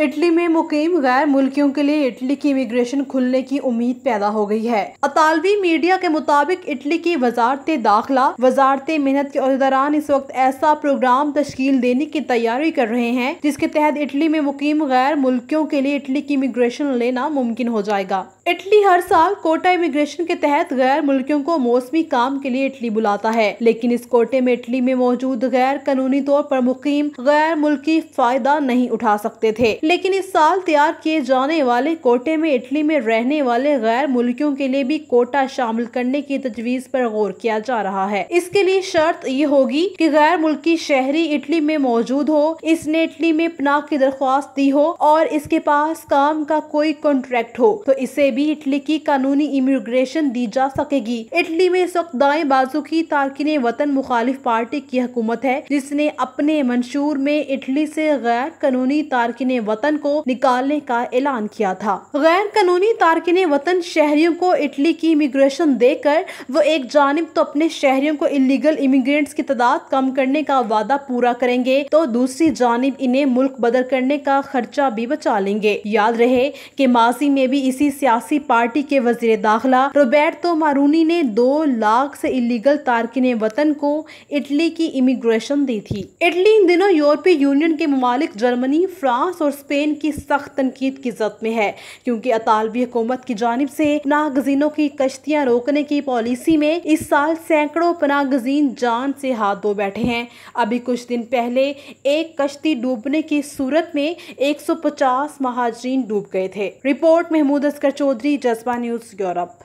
Italy में मुक़ीम गैर मुल्कियों के लिए इटली की इमिग्रेशन खुलने की उम्मीद पैदा हो गई है। अतालवी मीडिया के मुताबिक इटली की वजारत दाखिला, वजारत मेहनत के अहदेदारान इस वक्त ऐसा प्रोग्राम तश्कील देने की तैयारी कर रहे हैं जिसके तहत इटली में मुक़ीम गैर मुल्कियों के लिए इटली की इमिग्रेशन लेना मुमकिन हो जाएगा। इटली हर साल कोटा इमिग्रेशन के तहत गैर मुल्कियों को मौसमी काम के लिए इटली बुलाता है, लेकिन इस कोटे में इटली में मौजूद गैर कानूनी तौर पर मुक़ीम गैर मुल्की फायदा नहीं उठा सकते थे। लेकिन इस साल तैयार किए जाने वाले कोटे में इटली में रहने वाले गैर मुल्कियों के लिए भी कोटा शामिल करने की तजवीज पर गौर किया जा रहा है। इसके लिए शर्त ये होगी कि गैर मुल्की शहरी इटली में मौजूद हो, इसने इटली में पनाह की दरख्वास्त दी हो और इसके पास काम का कोई कॉन्ट्रैक्ट हो, तो इसे भी इटली की कानूनी इमिग्रेशन दी जा सकेगी। इटली में इस वक्त दाएं बाजू की तारकिन वतन मुखालिफ पार्टी की हुकूमत है, जिसने अपने मंशूर में इटली से गैर कानूनी तारकिन वतन को निकालने का ऐलान किया था। गैर कानूनी तारकिन वतन शहरियों को इटली की इमिग्रेशन देकर वो एक जानिब तो अपने शहरियों को इलीगल इमिग्रेंट्स की तादाद कम करने का वादा पूरा करेंगे, तो दूसरी जानिब इन्हें मुल्क बदर करने का खर्चा भी बचा लेंगे। याद रहे कि माजी में भी इसी सियासी पार्टी के वजीर दाखिला रोबर्टो मारूनी ने 2 लाख से इलीगल तारकिन वतन को इटली की इमिग्रेशन दी थी। इटली इन दिनों यूरोपीय यूनियन के ममालिक जर्मनी, फ्रांस और स्पेन की सख्त तनकीद की जद में है, क्योंकि अतालवी हुकूमत की जानिब से पनाहगजीनों की कश्तियां रोकने की पॉलिसी में इस साल सैकड़ों पनाहगजीन जान से हाथ धो बैठे हैं। अभी कुछ दिन पहले एक कश्ती डूबने की सूरत में 150 महाजरीन डूब गए थे। रिपोर्ट महमूद अस्कर चौधरी, जज्बा न्यूज, यूरोप।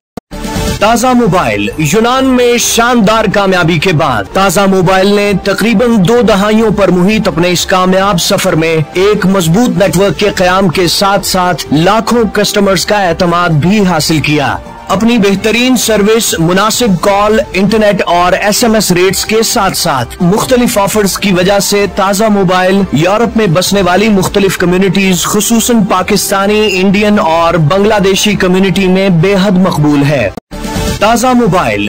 ताज़ा मोबाइल यूनान में शानदार कामयाबी के बाद ताज़ा मोबाइल ने तकरीबन 2 दहाइयों पर मुहित अपने इस कामयाब सफर में एक मजबूत नेटवर्क के क़याम के साथ साथ लाखों कस्टमर्स का एतमाद भी हासिल किया। अपनी बेहतरीन सर्विस, मुनासिब कॉल, इंटरनेट और SMS रेट्स के साथ साथ मुख्तलिफ ऑफर्स की वजह से ताज़ा मोबाइल यूरोप में बसने वाली मुख्तलिफ कम्युनिटीज खुसूसन पाकिस्तानी, इंडियन और बांग्लादेशी कम्युनिटी में बेहद मकबूल है। ताज़ा मोबाइल